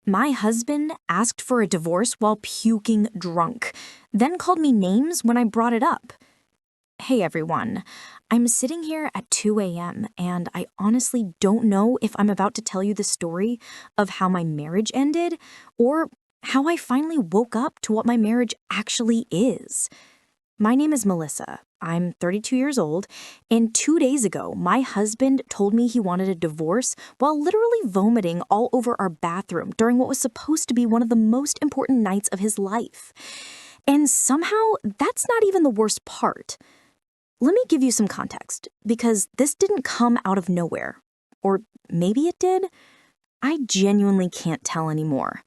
My husband asked for a divorce while puking drunk, then called me names when I brought it up. Hey everyone, I'm sitting here at 2 a.m. and I honestly don't know if I'm about to tell you the story of how my marriage ended or how I finally woke up to what my marriage actually is. My name is Melissa. I'm 32 years old, and 2 days ago, my husband told me he wanted a divorce while literally vomiting all over our bathroom during what was supposed to be one of the most important nights of his life. And somehow, that's not even the worst part. Let me give you some context, because this didn't come out of nowhere. Or maybe it did? I genuinely can't tell anymore.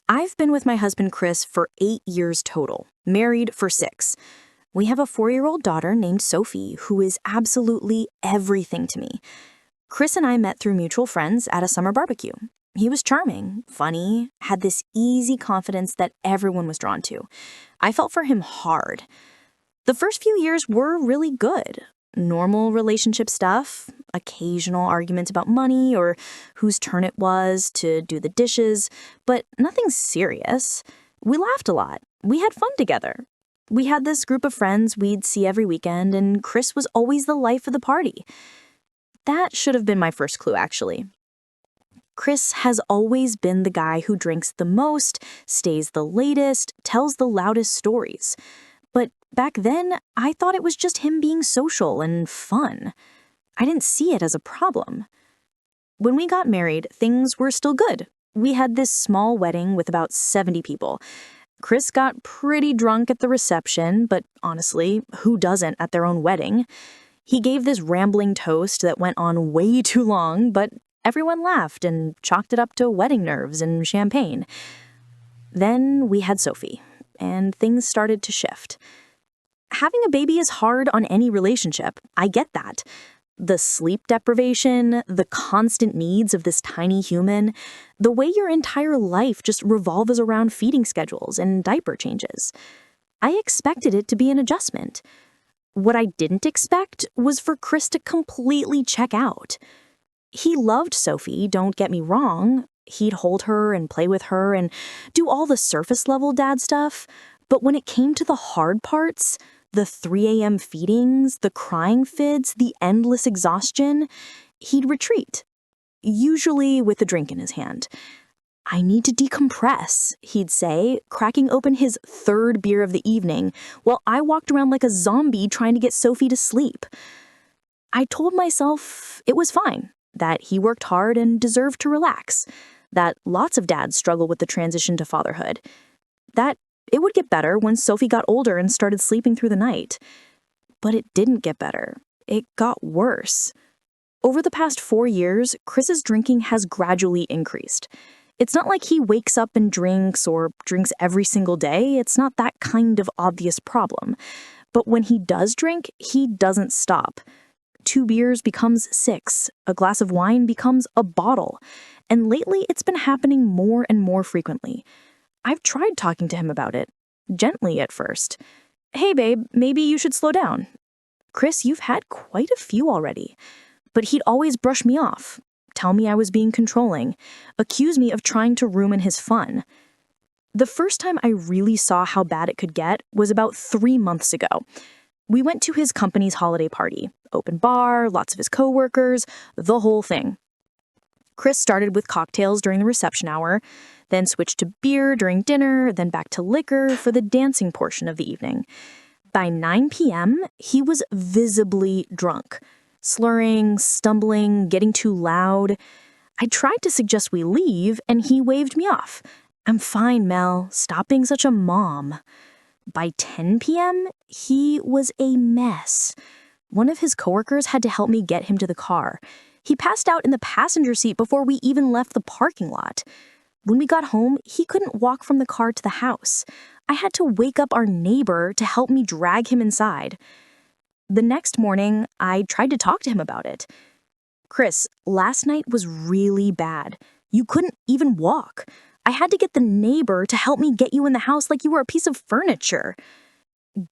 I've been with my husband Chris for 8 years total, married for 6. We have a 4-year-old daughter named Sophie, who is absolutely everything to me. Chris and I met through mutual friends at a summer barbecue. He was charming, funny, had this easy confidence that everyone was drawn to. I felt for him hard. The first few years were really good. Normal relationship stuff, occasional arguments about money or whose turn it was to do the dishes, but nothing serious. We laughed a lot. We had fun together. We had this group of friends we'd see every weekend, and Chris was always the life of the party. That should have been my first clue, actually. Chris has always been the guy who drinks the most, stays the latest, tells the loudest stories. But back then, I thought it was just him being social and fun. I didn't see it as a problem. When we got married, things were still good. We had this small wedding with about 70 people. Chris got pretty drunk at the reception, but honestly, who doesn't at their own wedding? He gave this rambling toast that went on way too long, but everyone laughed and chalked it up to wedding nerves and champagne. Then we had Sophie, and things started to shift. Having a baby is hard on any relationship. I get that. The sleep deprivation, the constant needs of this tiny human, the way your entire life just revolves around feeding schedules and diaper changes. I expected it to be an adjustment. What I didn't expect was for Chris to completely check out. He loved Sophie, don't get me wrong. He'd hold her and play with her and do all the surface-level dad stuff. But when it came to the hard parts, the 3 a.m. feedings, the crying fits, the endless exhaustion, he'd retreat, usually with a drink in his hand. I need to decompress, he'd say, cracking open his 3rd beer of the evening, while I walked around like a zombie trying to get Sophie to sleep. I told myself it was fine, that he worked hard and deserved to relax, that lots of dads struggle with the transition to fatherhood, that it would get better when Sophie got older and started sleeping through the night. But it didn't get better. It got worse. Over the past 4 years, Chris's drinking has gradually increased. It's not like he wakes up and drinks or drinks every single day. It's not that kind of obvious problem. But when he does drink, he doesn't stop. 2 beers becomes 6. A glass of wine becomes a bottle. And lately, it's been happening more and more frequently. I've tried talking to him about it, gently at first. Hey babe, maybe you should slow down. Chris, you've had quite a few already. But he'd always brush me off, tell me I was being controlling, accuse me of trying to ruin his fun. The first time I really saw how bad it could get was about 3 months ago. We went to his company's holiday party, open bar, lots of his coworkers, the whole thing. Chris started with cocktails during the reception hour, then switched to beer during dinner, then back to liquor for the dancing portion of the evening. By 9 p.m., he was visibly drunk, slurring, stumbling, getting too loud. I tried to suggest we leave, and he waved me off. I'm fine, Mel. Stop being such a mom. By 10 p.m., he was a mess. One of his coworkers had to help me get him to the car. He passed out in the passenger seat before we even left the parking lot. When we got home, he couldn't walk from the car to the house. I had to wake up our neighbor to help me drag him inside. The next morning, I tried to talk to him about it. Chris, last night was really bad. You couldn't even walk. I had to get the neighbor to help me get you in the house like you were a piece of furniture.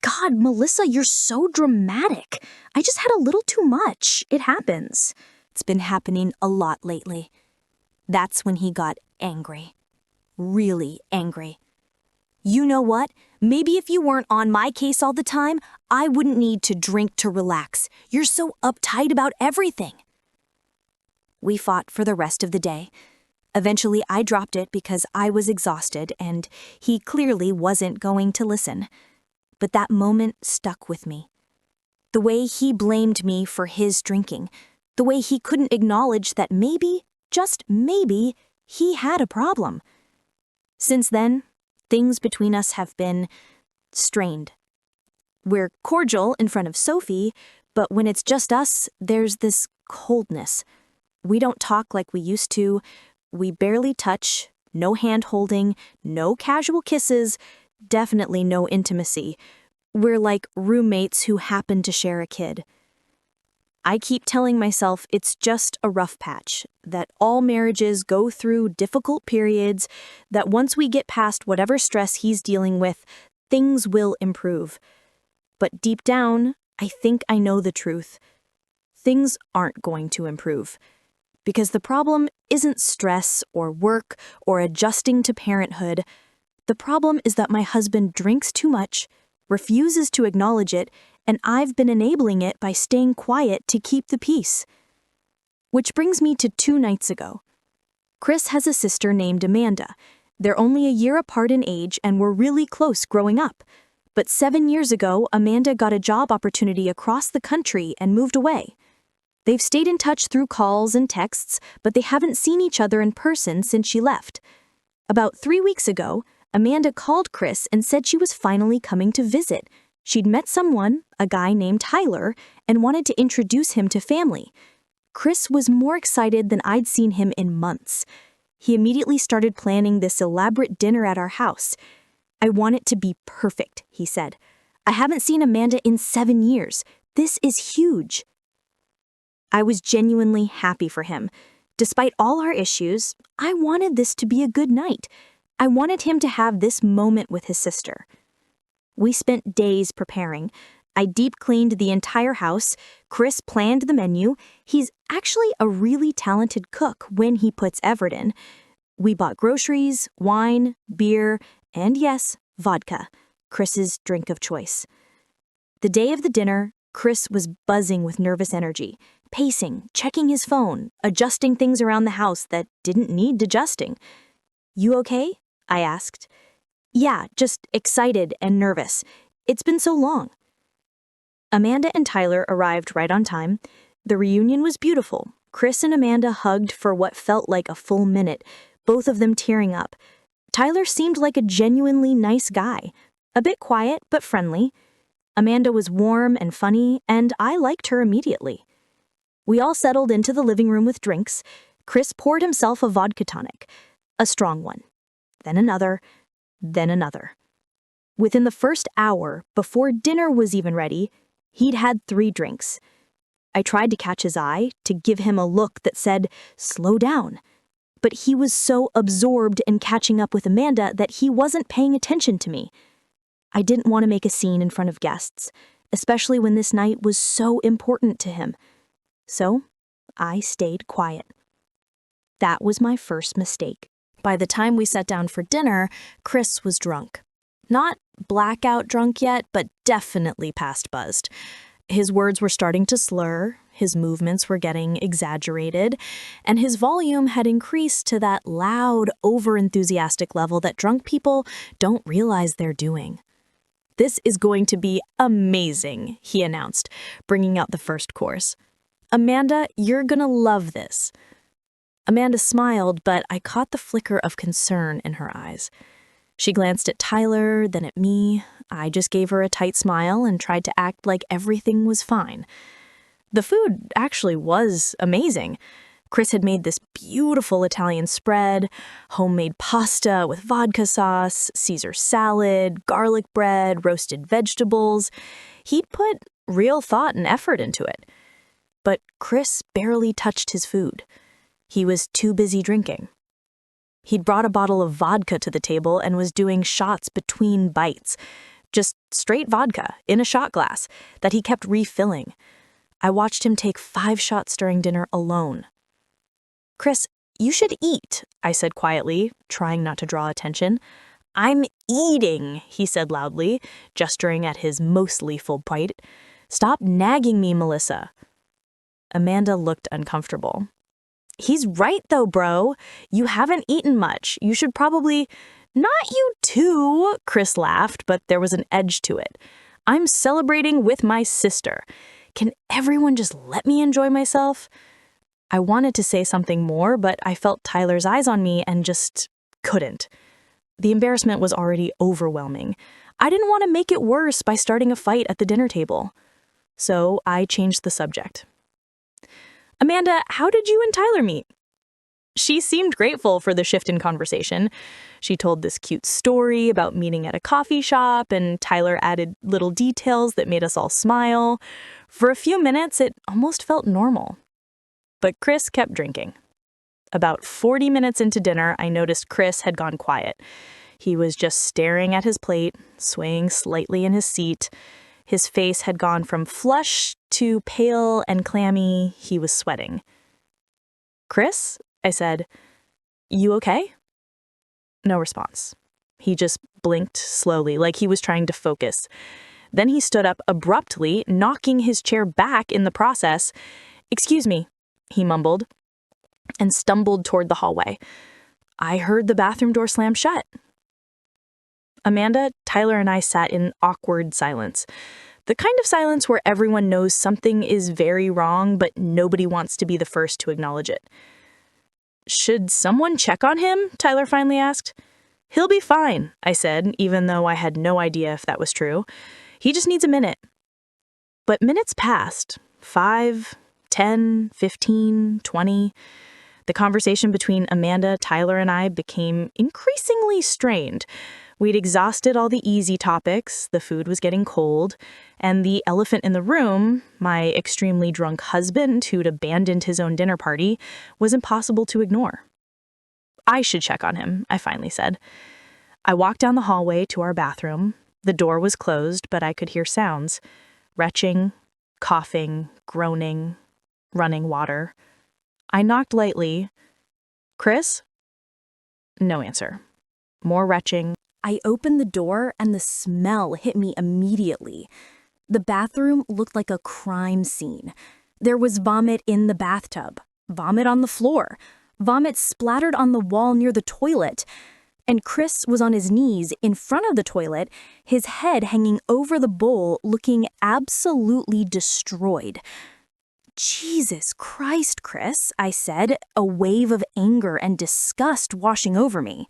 God, Melissa, you're so dramatic. I just had a little too much. It happens. It's been happening a lot lately. That's when he got angry. really angry. You know what? Maybe if you weren't on my case all the time, I wouldn't need to drink to relax. You're so uptight about everything. We fought for the rest of the day. Eventually, I dropped it because I was exhausted and he clearly wasn't going to listen. But that moment stuck with me. The way he blamed me for his drinking, the way he couldn't acknowledge that maybe, just maybe, he had a problem. Since then, things between us have been strained. We're cordial in front of Sophie, but when it's just us, there's this coldness. We don't talk like we used to. We barely touch, no hand-holding, no casual kisses, definitely no intimacy. We're like roommates who happen to share a kid. I keep telling myself it's just a rough patch, that all marriages go through difficult periods, that once we get past whatever stress he's dealing with, things will improve. But deep down, I think I know the truth. Things aren't going to improve. Because the problem isn't stress or work or adjusting to parenthood. The problem is that my husband drinks too much, refuses to acknowledge it, and I've been enabling it by staying quiet to keep the peace. Which brings me to 2 nights ago. Chris has a sister named Amanda. They're only a year apart in age and were really close growing up. But 7 years ago, Amanda got a job opportunity across the country and moved away. They've stayed in touch through calls and texts, but they haven't seen each other in person since she left. About 3 weeks ago, Amanda called Chris and said she was finally coming to visit. She'd met someone, a guy named Tyler, and wanted to introduce him to family. Chris was more excited than I'd seen him in months. He immediately started planning this elaborate dinner at our house. I want it to be perfect, he said. I haven't seen Amanda in 7 years. This is huge. I was genuinely happy for him. Despite all our issues, I wanted this to be a good night. I wanted him to have this moment with his sister. We spent days preparing. I deep cleaned the entire house. Chris planned the menu. He's actually a really talented cook when he puts effort in. We bought groceries, wine, beer, and yes, vodka, Chris's drink of choice. The day of the dinner, Chris was buzzing with nervous energy, pacing, checking his phone, adjusting things around the house that didn't need adjusting. "You okay?" I asked. "Yeah, just excited and nervous. It's been so long." Amanda and Tyler arrived right on time. The reunion was beautiful. Chris and Amanda hugged for what felt like a full minute, both of them tearing up. Tyler seemed like a genuinely nice guy, a bit quiet but friendly. Amanda was warm and funny, and I liked her immediately. We all settled into the living room with drinks. Chris poured himself a vodka tonic, a strong one. Then another, then another. Within the first hour, before dinner was even ready, he'd had 3 drinks. I tried to catch his eye, to give him a look that said, "Slow down." But he was so absorbed in catching up with Amanda that he wasn't paying attention to me. I didn't want to make a scene in front of guests, especially when this night was so important to him. So, I stayed quiet. That was my first mistake. By the time we sat down for dinner, Chris was drunk. Not blackout drunk yet, but definitely past buzzed. His words were starting to slur, his movements were getting exaggerated, and his volume had increased to that loud, over-enthusiastic level that drunk people don't realize they're doing. "This is going to be amazing," he announced, bringing out the first course. "Amanda, you're gonna love this." Amanda smiled, but I caught the flicker of concern in her eyes. She glanced at Tyler, then at me. I just gave her a tight smile and tried to act like everything was fine. The food actually was amazing. Chris had made this beautiful Italian spread, homemade pasta with vodka sauce, Caesar salad, garlic bread, roasted vegetables. He'd put real thought and effort into it. But Chris barely touched his food. He was too busy drinking. He'd brought a bottle of vodka to the table and was doing shots between bites. Just straight vodka in a shot glass that he kept refilling. I watched him take 5 shots during dinner alone. "Chris, You should eat, I said quietly, trying not to draw attention. I'm eating, he said loudly, gesturing at his mostly full plate. Stop nagging me, Melissa. Amanda looked uncomfortable. He's right though, bro. You haven't eaten much. You should probably... Not you too, Chris laughed, but there was an edge to it. I'm celebrating with my sister. Can everyone just let me enjoy myself? I wanted to say something more, but I felt Tyler's eyes on me and just couldn't. The embarrassment was already overwhelming. I didn't want to make it worse by starting a fight at the dinner table. So I changed the subject. Amanda, how did you and Tyler meet? She seemed grateful for the shift in conversation. She told this cute story about meeting at a coffee shop, and Tyler added little details that made us all smile. For a few minutes, it almost felt normal. But Chris kept drinking. About 40 minutes into dinner, I noticed Chris had gone quiet. He was just staring at his plate, swaying slightly in his seat. His face had gone from flushed to pale and clammy. He was sweating. Chris? I said, you okay? No response. He just blinked slowly, like he was trying to focus. Then he stood up abruptly, knocking his chair back in the process. Excuse me, he mumbled, and stumbled toward the hallway. I heard the bathroom door slam shut. Amanda, Tyler, and I sat in awkward silence. The kind of silence where everyone knows something is very wrong, but nobody wants to be the first to acknowledge it. Should someone check on him? Tyler finally asked. He'll be fine, I said, even though I had no idea if that was true. He just needs a minute. But minutes passed. 5, 10, 15, 20. The conversation between Amanda, Tyler, and I became increasingly strained. We'd exhausted all the easy topics, the food was getting cold, and the elephant in the room, my extremely drunk husband who'd abandoned his own dinner party, was impossible to ignore. I should check on him, I finally said. I walked down the hallway to our bathroom. The door was closed, but I could hear sounds. Retching, coughing, groaning, running water. I knocked lightly. Chris? No answer. More retching. I opened the door and the smell hit me immediately. The bathroom looked like a crime scene. There was vomit in the bathtub, vomit on the floor, vomit splattered on the wall near the toilet. And Chris was on his knees in front of the toilet, his head hanging over the bowl, looking absolutely destroyed. Jesus Christ, Chris, I said, a wave of anger and disgust washing over me.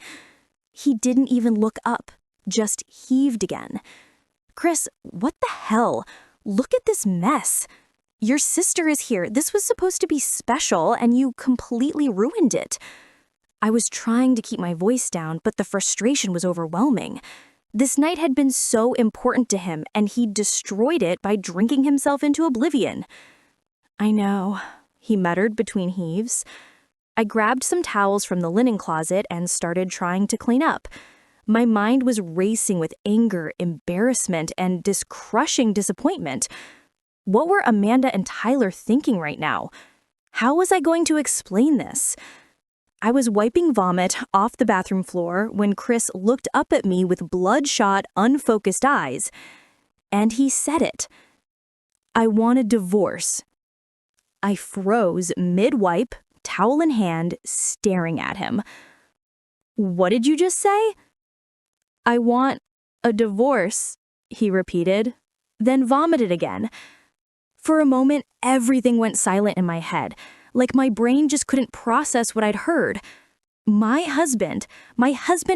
He didn't even look up, just heaved again. Chris, what the hell? Look at this mess. Your sister is here. This was supposed to be special, and you completely ruined it. I was trying to keep my voice down, but the frustration was overwhelming. This night had been so important to him, and he destroyed it by drinking himself into oblivion. I know, he muttered between heaves. I grabbed some towels from the linen closet and started trying to clean up. My mind was racing with anger, embarrassment, and this crushing disappointment. What were Amanda and Tyler thinking right now? How was I going to explain this? I was wiping vomit off the bathroom floor when Chris looked up at me with bloodshot, unfocused eyes. And he said it. I want a divorce. I froze mid-wipe, towel in hand, staring at him. What did you just say? I want a divorce, he repeated, then vomited again. For a moment, everything went silent in my head, like my brain just couldn't process what I'd heard. My husband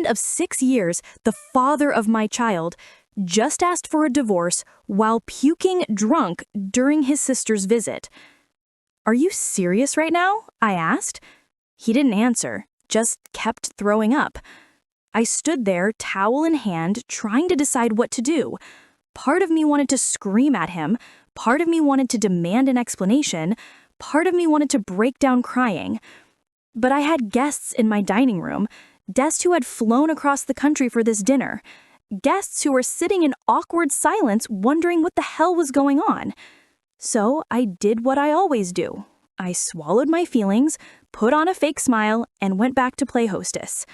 of 6 years, the father of my child, just asked for a divorce while puking drunk during his sister's visit. Are you serious right now? I asked. He didn't answer, just kept throwing up. I stood there, towel in hand, trying to decide what to do. Part of me wanted to scream at him, part of me wanted to demand an explanation, part of me wanted to break down crying. But I had guests in my dining room, guests who had flown across the country for this dinner, guests who were sitting in awkward silence wondering what the hell was going on. So I did what I always do. I swallowed my feelings, put on a fake smile, and went back to play hostess.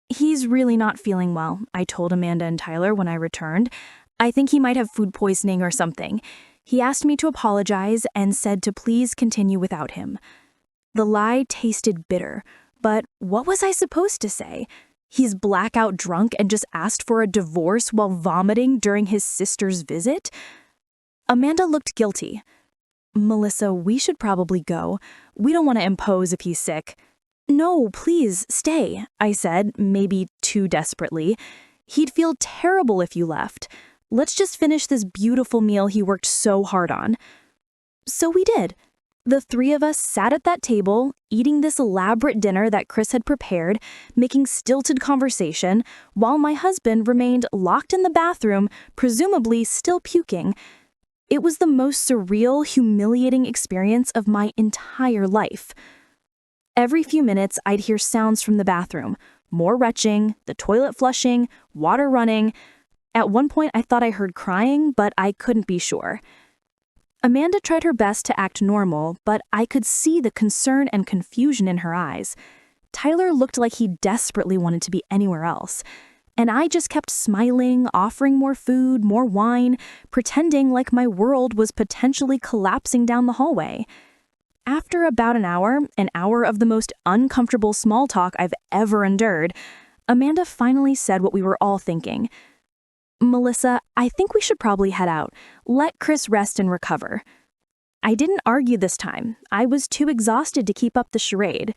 He's really not feeling well, I told Amanda and Tyler when I returned. I think he might have food poisoning or something. He asked me to apologize and said to please continue without him. The lie tasted bitter, but what was I supposed to say? He's blackout drunk and just asked for a divorce while vomiting during his sister's visit? Amanda looked guilty. Melissa, we should probably go. We don't want to impose if he's sick. No, please, stay, I said, maybe too desperately. He'd feel terrible if you left. Let's just finish this beautiful meal he worked so hard on. So we did. The three of us sat at that table, eating this elaborate dinner that Chris had prepared, making stilted conversation, while my husband remained locked in the bathroom, presumably still puking. It was the most surreal, humiliating experience of my entire life. Every few minutes, I'd hear sounds from the bathroom. More retching, the toilet flushing, water running. At one point, I thought I heard crying, but I couldn't be sure. Amanda tried her best to act normal, but I could see the concern and confusion in her eyes. Tyler looked like he desperately wanted to be anywhere else. And I just kept smiling, offering more food, more wine, pretending like my world was potentially collapsing down the hallway. After about an hour of the most uncomfortable small talk I've ever endured, Amanda finally said what we were all thinking. Melissa, I think we should probably head out. Let Chris rest and recover. I didn't argue this time. I was too exhausted to keep up the charade.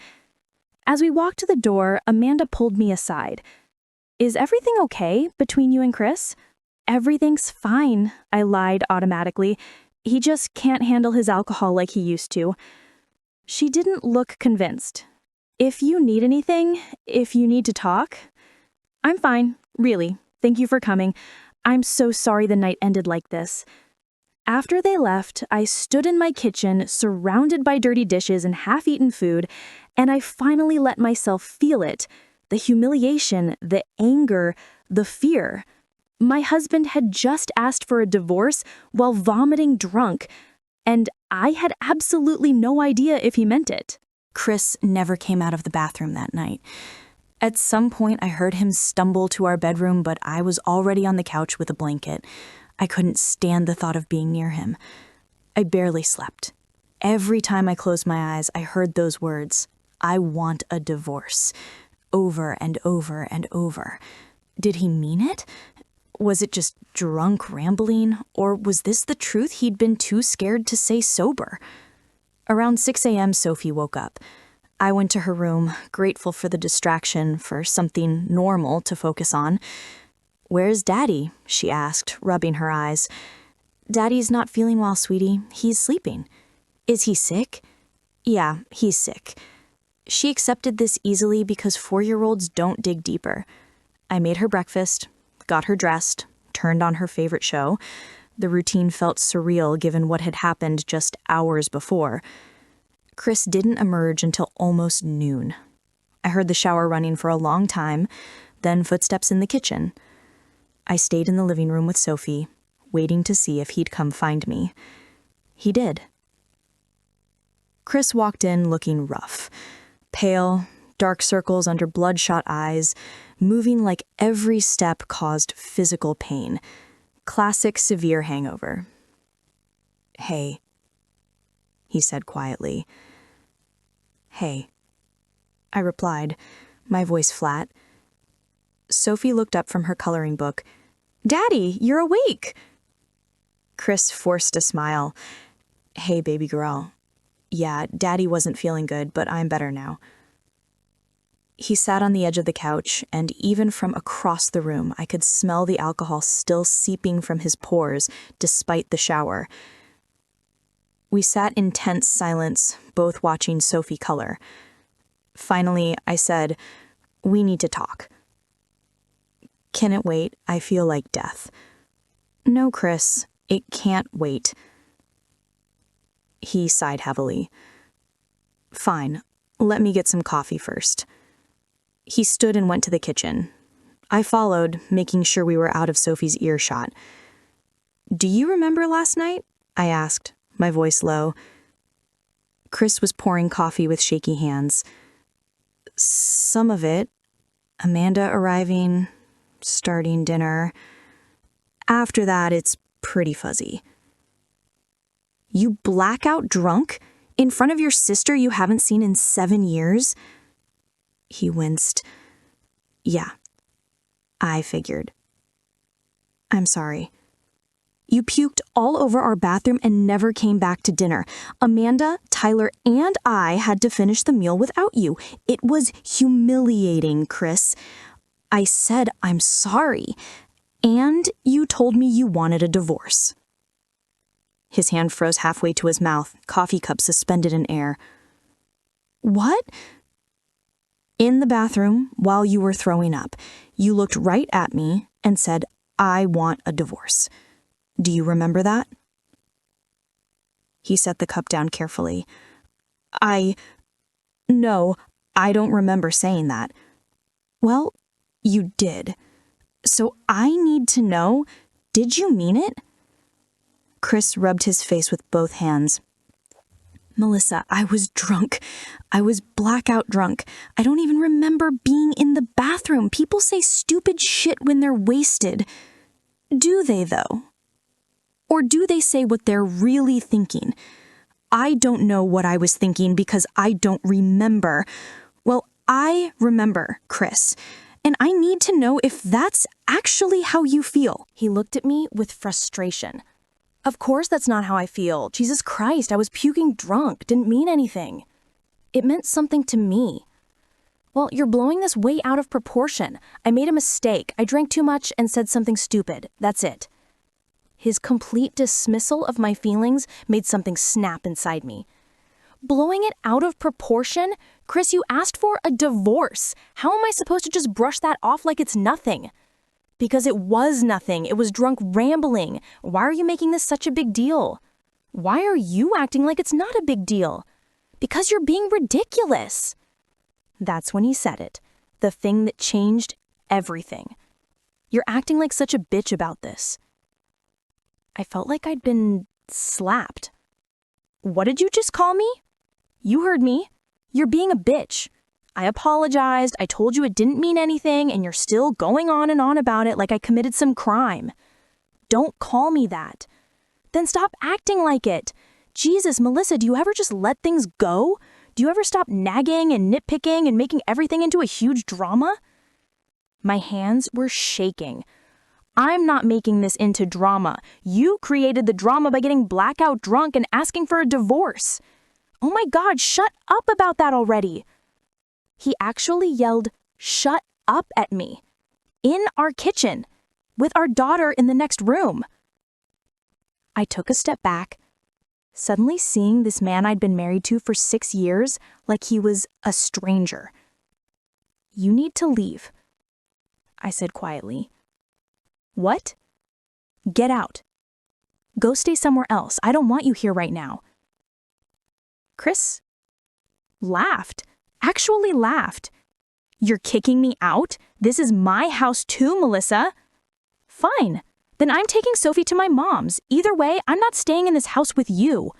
As we walked to the door, Amanda pulled me aside. Is everything okay between you and Chris? Everything's fine, I lied automatically. He just can't handle his alcohol like he used to. She didn't look convinced. If you need anything, if you need to talk, I'm fine, really. Thank you for coming. I'm so sorry the night ended like this. After they left, I stood in my kitchen, surrounded by dirty dishes and half-eaten food, and I finally let myself feel it. The humiliation, the anger, the fear. My husband had just asked for a divorce while vomiting drunk, and I had absolutely no idea if he meant it. Chris never came out of the bathroom that night. At some point, I heard him stumble to our bedroom, but I was already on the couch with a blanket. I couldn't stand the thought of being near him. I barely slept. Every time I closed my eyes, I heard those words, "I want a divorce," over and over and over. Did he mean it? Was it just drunk rambling, or was this the truth he'd been too scared to say sober? Around 6 a.m., Sophie woke up. I went to her room, grateful for the distraction, for something normal to focus on. "Where's Daddy?" she asked, rubbing her eyes. "Daddy's not feeling well, sweetie. He's sleeping." "Is he sick?" "Yeah, he's sick." She accepted this easily because 4-year-olds don't dig deeper. I made her breakfast, got her dressed, turned on her favorite show. The routine felt surreal given what had happened just hours before. Chris didn't emerge until almost noon. I heard the shower running for a long time, then footsteps in the kitchen. I stayed in the living room with Sophie, waiting to see if he'd come find me. He did. Chris walked in looking rough, pale, dark circles under bloodshot eyes, moving like every step caused physical pain. Classic severe hangover. "Hey," he said quietly. "Hey," I replied, my voice flat. Sophie looked up from her coloring book. "Daddy, you're awake!" Chris forced a smile. "Hey, baby girl. Yeah, Daddy wasn't feeling good, but I'm better now." He sat on the edge of the couch, and even from across the room, I could smell the alcohol still seeping from his pores, despite the shower. We sat in tense silence, both watching Sophie color. Finally, I said, "We need to talk." "Can it wait? I feel like death." "No, Chris, it can't wait." He sighed heavily. "Fine, let me get some coffee first." He stood and went to the kitchen. I followed, making sure we were out of Sophie's earshot. "Do you remember last night?" I asked, my voice low. Chris was pouring coffee with shaky hands. Some of it, Amanda arriving, starting dinner. After that, it's pretty fuzzy. You blackout drunk? In front of your sister you haven't seen in 7 years? He winced. Yeah, I figured. I'm sorry. You puked all over our bathroom and never came back to dinner. Amanda, Tyler, and I had to finish the meal without you. It was humiliating, Chris. I said I'm sorry, and you told me you wanted a divorce. His hand froze halfway to his mouth, coffee cup suspended in air. What? In the bathroom, while you were throwing up, you looked right at me and said, I want a divorce. Do you remember that? He set the cup down carefully. No, I don't remember saying that. Well, you did. So I need to know, did you mean it? Chris rubbed his face with both hands. Melissa, I was drunk. I was blackout drunk. I don't even remember being in the bathroom. People say stupid shit when they're wasted. Do they, though? Or do they say what they're really thinking? I don't know what I was thinking because I don't remember. Well, I remember, Chris, and I need to know if that's actually how you feel. He looked at me with frustration. Of course that's not how I feel. Jesus Christ, I was puking drunk. Didn't mean anything. It meant something to me. Well, you're blowing this way out of proportion. I made a mistake. I drank too much and said something stupid. That's it. His complete dismissal of my feelings made something snap inside me. Blowing it out of proportion? Chris, you asked for a divorce. How am I supposed to just brush that off like it's nothing? Because it was nothing. It was drunk rambling. Why are you making this such a big deal? Why are you acting like it's not a big deal? Because you're being ridiculous. That's when he said it. The thing that changed everything. You're acting like such a bitch about this. I felt like I'd been slapped. What did you just call me? You heard me. You're being a bitch. I apologized. I told you it didn't mean anything, and you're still going on and on about it like I committed some crime. Don't call me that. Then stop acting like it. Jesus, Melissa, do you ever just let things go? Do you ever stop nagging and nitpicking and making everything into a huge drama? My hands were shaking. I'm not making this into drama. You created the drama by getting blackout drunk and asking for a divorce. Oh my God, shut up about that already. He actually yelled, "Shut up" at me. In our kitchen, with our daughter in the next room. I took a step back, suddenly seeing this man I'd been married to for 6 years like he was a stranger. You need to leave, I said quietly. What? Get out. Go stay somewhere else. I don't want you here right now. Chris laughed, actually laughed. You're kicking me out? This is my house too, Melissa. Fine. Then I'm taking Sophie to my mom's. Either way, I'm not staying in this house with you.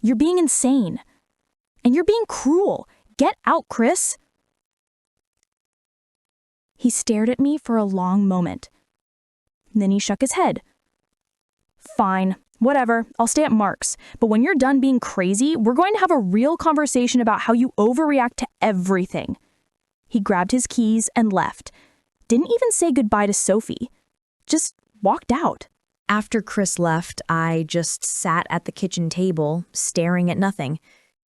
You're being insane. And you're being cruel. Get out, Chris. He stared at me for a long moment. Then he shook his head. Fine, whatever, I'll stay at Mark's. But when you're done being crazy, we're going to have a real conversation about how you overreact to everything. He grabbed his keys and left. Didn't even say goodbye to Sophie. Just walked out. After Chris left, I just sat at the kitchen table, staring at nothing.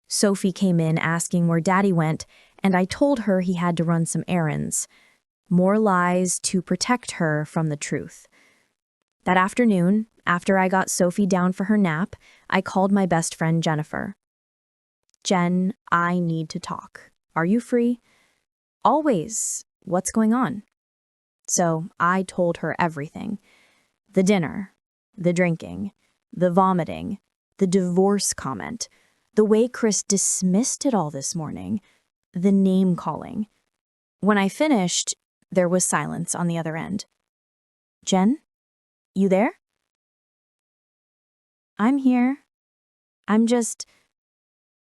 Sophie came in asking where Daddy went, and I told her he had to run some errands. More lies to protect her from the truth. That afternoon, after I got Sophie down for her nap, I called my best friend Jennifer. Jen, I need to talk. Are you free? Always. What's going on? So I told her everything. The dinner, the drinking, the vomiting, the divorce comment, the way Chris dismissed it all this morning, the name calling. When I finished, there was silence on the other end. Jen, you there? I'm here. I'm just...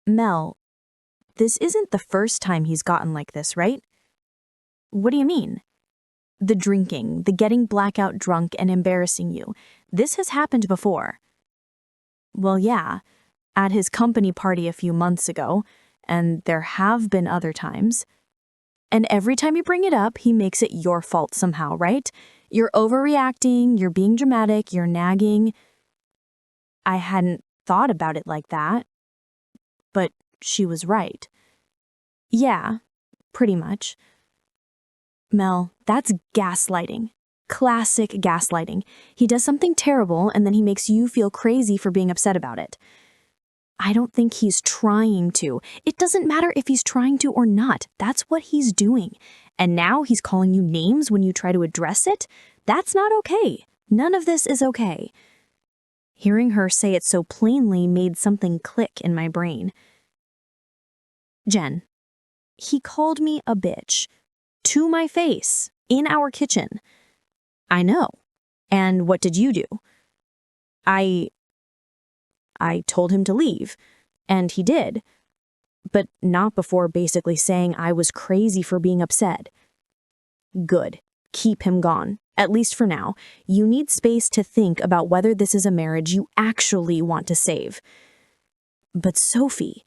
Mel, this isn't the first time he's gotten like this, right? What do you mean? The drinking, the getting blackout drunk and embarrassing you. This has happened before. Well, yeah, at his company party a few months ago, and there have been other times. And every time you bring it up, he makes it your fault somehow, right? You're overreacting, you're being dramatic, you're nagging. I hadn't thought about it like that, but she was right. Yeah, pretty much. Mel, that's gaslighting. Classic gaslighting. He does something terrible and then he makes you feel crazy for being upset about it. I don't think he's trying to. It doesn't matter if he's trying to or not. That's what he's doing. And now he's calling you names when you try to address it? That's not okay. None of this is okay. Hearing her say it so plainly made something click in my brain. Jen, he called me a bitch. To my face. In our kitchen. I know. And what did you do? I told him to leave. And he did. But not before basically saying I was crazy for being upset. Good. Keep him gone. At least for now. You need space to think about whether this is a marriage you actually want to save. But Sophie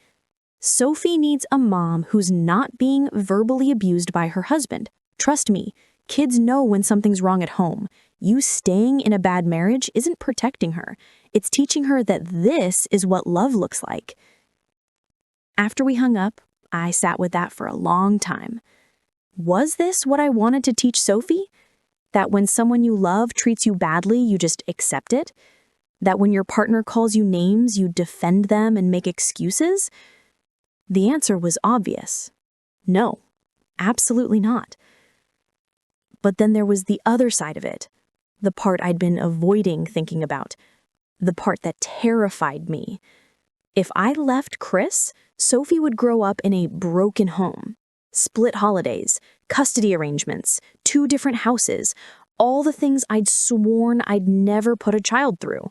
needs a mom who's not being verbally abused by her husband. Trust me, kids know when something's wrong at home. You staying in a bad marriage isn't protecting her. It's teaching her that this is what love looks like. After we hung up, I sat with that for a long time. Was this what I wanted to teach Sophie? That when someone you love treats you badly, you just accept it? That when your partner calls you names, you defend them and make excuses? The answer was obvious. No, absolutely not. But then there was the other side of it, the part I'd been avoiding thinking about, the part that terrified me. If I left Chris, Sophie would grow up in a broken home. Split holidays, custody arrangements, 2 different houses, all the things I'd sworn I'd never put a child through.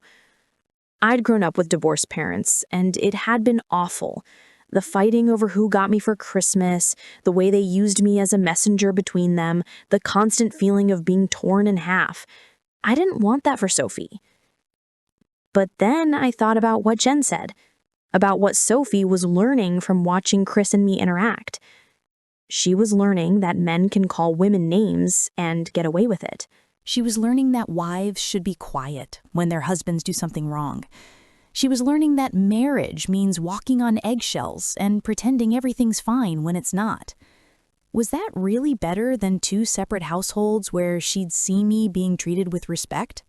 I'd grown up with divorced parents, and it had been awful. The fighting over who got me for Christmas, the way they used me as a messenger between them, the constant feeling of being torn in half. I didn't want that for Sophie. But then I thought about what Jen said, about what Sophie was learning from watching Chris and me interact. She was learning that men can call women names and get away with it. She was learning that wives should be quiet when their husbands do something wrong. She was learning that marriage means walking on eggshells and pretending everything's fine when it's not. Was that really better than 2 separate households where she'd see me being treated with respect?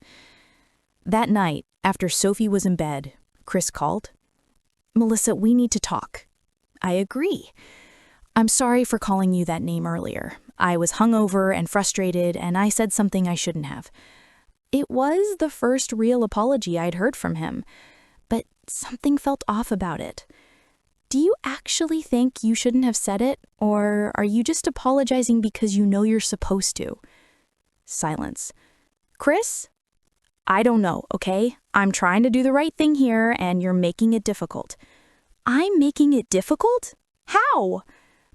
That night, after Sophie was in bed, Chris called. "Melissa, we need to talk." "I agree. I'm sorry for calling you that name earlier. I was hungover and frustrated, and I said something I shouldn't have." It was the first real apology I'd heard from him, but something felt off about it. "Do you actually think you shouldn't have said it, or are you just apologizing because you know you're supposed to?" Silence. "Chris? I don't know, okay? I'm trying to do the right thing here, and you're making it difficult." "I'm making it difficult? How?"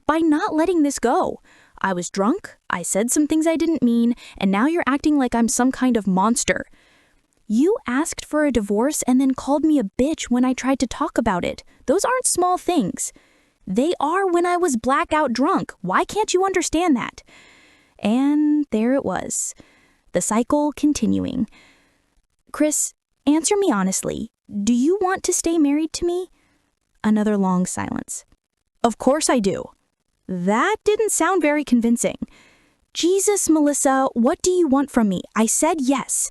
"By not letting this go. I was drunk, I said some things I didn't mean, and now you're acting like I'm some kind of monster." "You asked for a divorce and then called me a bitch when I tried to talk about it. Those aren't small things." "They are when I was blackout drunk. Why can't you understand that?" And there it was. The cycle continuing. "Chris, answer me honestly. Do you want to stay married to me?" Another long silence. "Of course I do." That didn't sound very convincing. "Jesus, Melissa, what do you want from me? I said yes.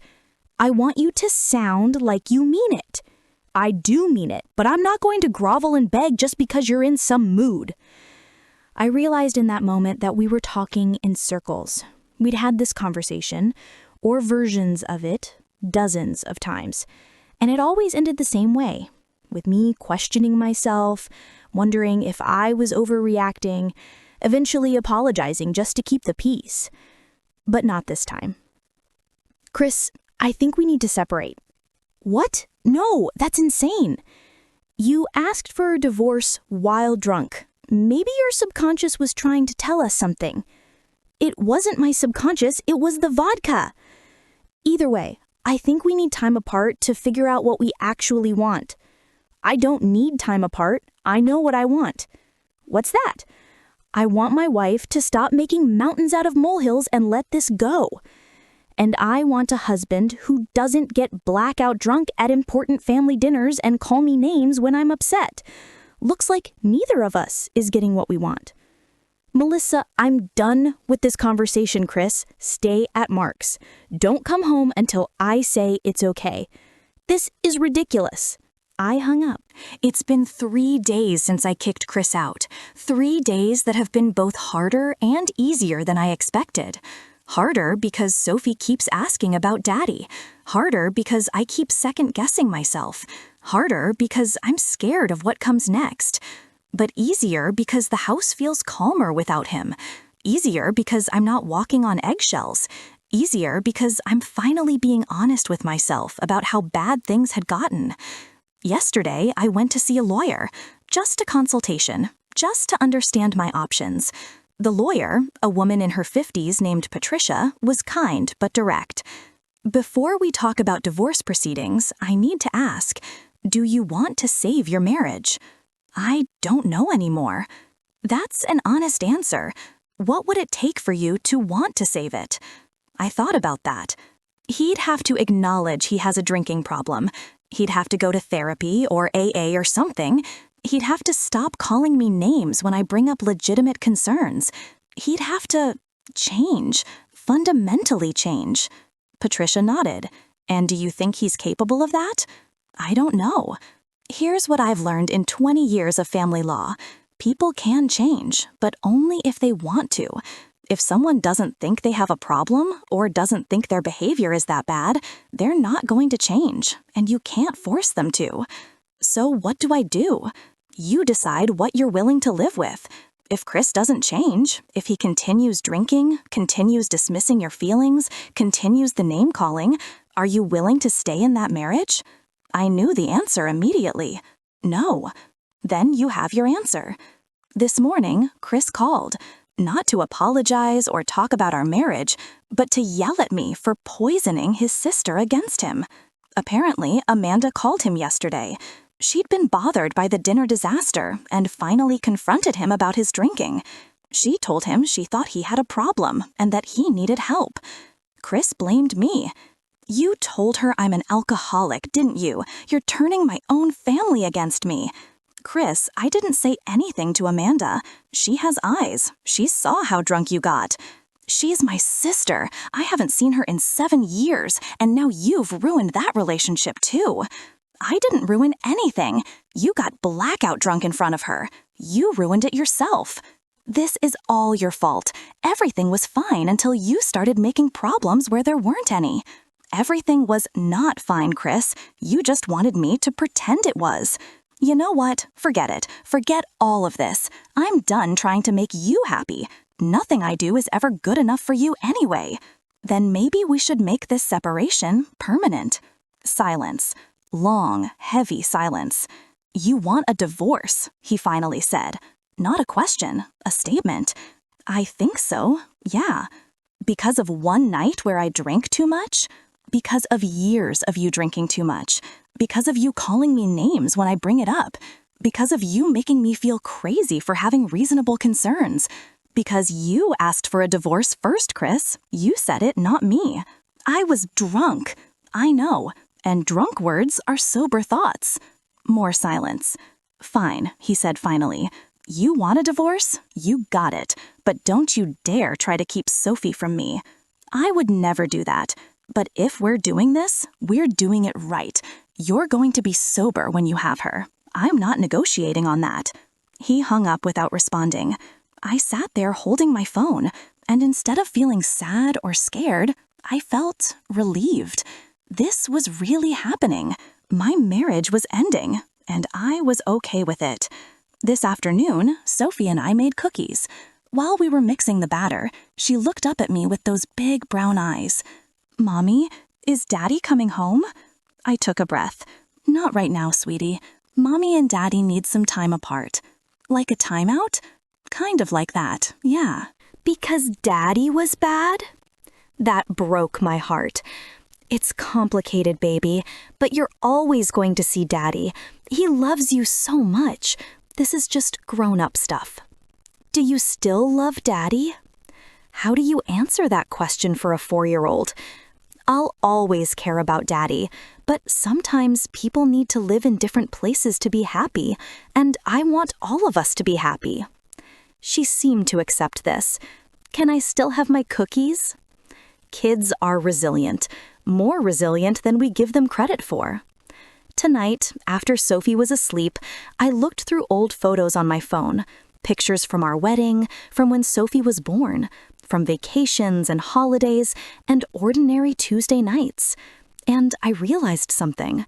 I want you to sound like you mean it." "I do mean it, but I'm not going to grovel and beg just because you're in some mood." I realized in that moment that we were talking in circles. We'd had this conversation, or versions of it, dozens of times, and it always ended the same way, with me questioning myself, wondering if I was overreacting, eventually apologizing just to keep the peace. But not this time. "Chris, I think we need to separate." "What? No, that's insane." You asked for a divorce while drunk. Maybe your subconscious was trying to tell us something. It wasn't my subconscious, it was the vodka. Either way, I think we need time apart to figure out what we actually want. I don't need time apart. I know what I want. What's that? I want my wife to stop making mountains out of molehills and let this go. And I want a husband who doesn't get blackout drunk at important family dinners and call me names when I'm upset. Looks like neither of us is getting what we want. Melissa, I'm done with this conversation, Chris. Stay at Mark's. Don't come home until I say it's okay. This is ridiculous. I hung up. It's been 3 days since I kicked Chris out. 3 days that have been both harder and easier than I expected. Harder because Sophie keeps asking about Daddy. Harder because I keep second-guessing myself. Harder because I'm scared of what comes next. But easier because the house feels calmer without him. Easier because I'm not walking on eggshells. Easier because I'm finally being honest with myself about how bad things had gotten. Yesterday, I went to see a lawyer. Just a consultation. Just to understand my options. The lawyer, a woman in her 50s named Patricia, was kind but direct. Before we talk about divorce proceedings, I need to ask, do you want to save your marriage? I don't know anymore. That's an honest answer. What would it take for you to want to save it? I thought about that. He'd have to acknowledge he has a drinking problem. He'd have to go to therapy or AA or something. He'd have to stop calling me names when I bring up legitimate concerns. He'd have to change, fundamentally change. Patricia nodded. And do you think he's capable of that? I don't know. Here's what I've learned in 20 years of family law. People can change, but only if they want to. If someone doesn't think they have a problem or doesn't think their behavior is that bad, they're not going to change, and you can't force them to. So what do I do? You decide what you're willing to live with. If Chris doesn't change, if he continues drinking, continues dismissing your feelings, continues the name-calling, are you willing to stay in that marriage? I knew the answer immediately. No. Then you have your answer. This morning, Chris called, not to apologize or talk about our marriage, but to yell at me for poisoning his sister against him. Apparently, Amanda called him yesterday. She'd been bothered by the dinner disaster and finally confronted him about his drinking. She told him she thought he had a problem and that he needed help. Chris blamed me. You told her I'm an alcoholic, didn't you? You're turning my own family against me. Chris, I didn't say anything to Amanda. She has eyes. She saw how drunk you got. She's my sister. I haven't seen her in 7 years, and now you've ruined that relationship too. I didn't ruin anything. You got blackout drunk in front of her. You ruined it yourself. This is all your fault. Everything was fine until you started making problems where there weren't any. Everything was not fine, Chris. You just wanted me to pretend it was. You know what? Forget it. Forget all of this. I'm done trying to make you happy. Nothing I do is ever good enough for you anyway. Then maybe we should make this separation permanent. Silence. Long, heavy silence. You want a divorce, he finally said. Not a question, a statement. I think so, yeah. Because of one night where I drank too much? Because of years of you drinking too much? Because of you calling me names when I bring it up? Because of you making me feel crazy for having reasonable concerns? Because you asked for a divorce first, Chris. You said it, not me. I was drunk. I know. And drunk words are sober thoughts. More silence. Fine, he said finally. You want a divorce? You got it. But don't you dare try to keep Sophie from me. I would never do that. But if we're doing this, we're doing it right. You're going to be sober when you have her. I'm not negotiating on that. He hung up without responding. I sat there holding my phone, and instead of feeling sad or scared, I felt relieved. This was really happening. My marriage was ending, and I was okay with it. This afternoon, Sophie and I made cookies. While we were mixing the batter, she looked up at me with those big brown eyes. Mommy, is Daddy coming home? I took a breath. Not right now, sweetie. Mommy and Daddy need some time apart. Like a timeout? Kind of like that, yeah. Because Daddy was bad? That broke my heart. It's complicated, baby, but you're always going to see Daddy. He loves you so much. This is just grown-up stuff. Do you still love Daddy? How do you answer that question for a 4-year-old? I'll always care about Daddy, but sometimes people need to live in different places to be happy, and I want all of us to be happy. She seemed to accept this. Can I still have my cookies? Kids are resilient, more resilient than we give them credit for. Tonight, after Sophie was asleep, I looked through old photos on my phone, pictures from our wedding, from when Sophie was born, from vacations and holidays, and ordinary Tuesday nights. And I realized something.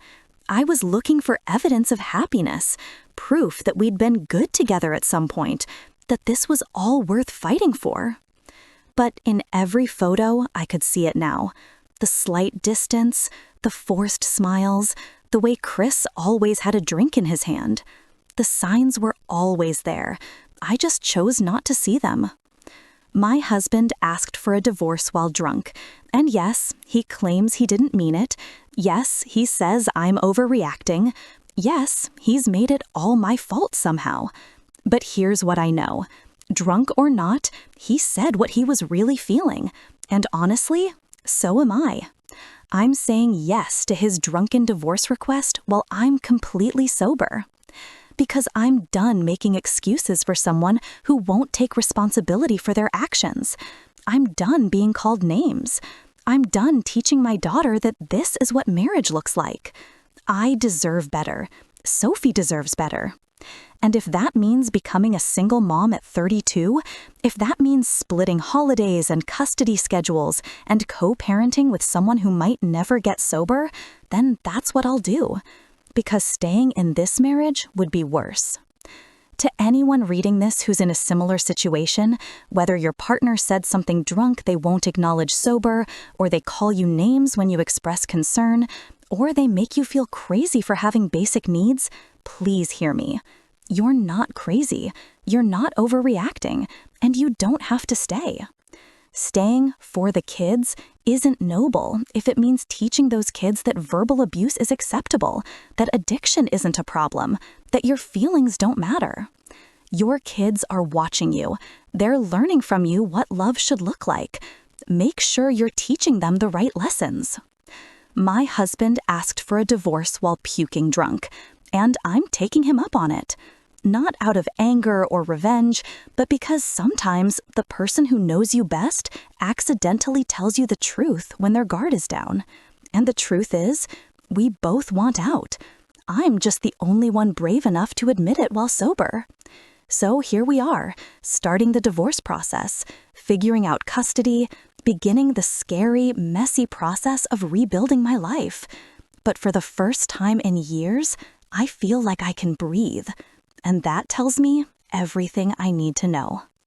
I was looking for evidence of happiness, proof that we'd been good together at some point, that this was all worth fighting for. But in every photo, I could see it now. The slight distance, the forced smiles, the way Chris always had a drink in his hand. The signs were always there. I just chose not to see them. My husband asked for a divorce while drunk. And yes, he claims he didn't mean it. Yes, he says I'm overreacting. Yes, he's made it all my fault somehow. But here's what I know. Drunk or not, he said what he was really feeling. And honestly, so am I. I'm saying yes to his drunken divorce request while I'm completely sober. Because I'm done making excuses for someone who won't take responsibility for their actions. I'm done being called names. I'm done teaching my daughter that this is what marriage looks like. I deserve better. Sophie deserves better. And if that means becoming a single mom at 32, if that means splitting holidays and custody schedules and co-parenting with someone who might never get sober, then that's what I'll do. Because staying in this marriage would be worse. To anyone reading this who's in a similar situation, whether your partner said something drunk they won't acknowledge sober, or they call you names when you express concern, or they make you feel crazy for having basic needs, please hear me. You're not crazy, you're not overreacting, and you don't have to stay. Staying for the kids isn't noble if it means teaching those kids that verbal abuse is acceptable, that addiction isn't a problem, that your feelings don't matter. Your kids are watching you. They're learning from you what love should look like. Make sure you're teaching them the right lessons. My husband asked for a divorce while puking drunk, and I'm taking him up on it. Not out of anger or revenge, but because sometimes the person who knows you best accidentally tells you the truth when their guard is down. And the truth is, we both want out. I'm just the only one brave enough to admit it while sober. So here we are, starting the divorce process, figuring out custody, beginning the scary, messy process of rebuilding my life. But for the first time in years, I feel like I can breathe. And that tells me everything I need to know.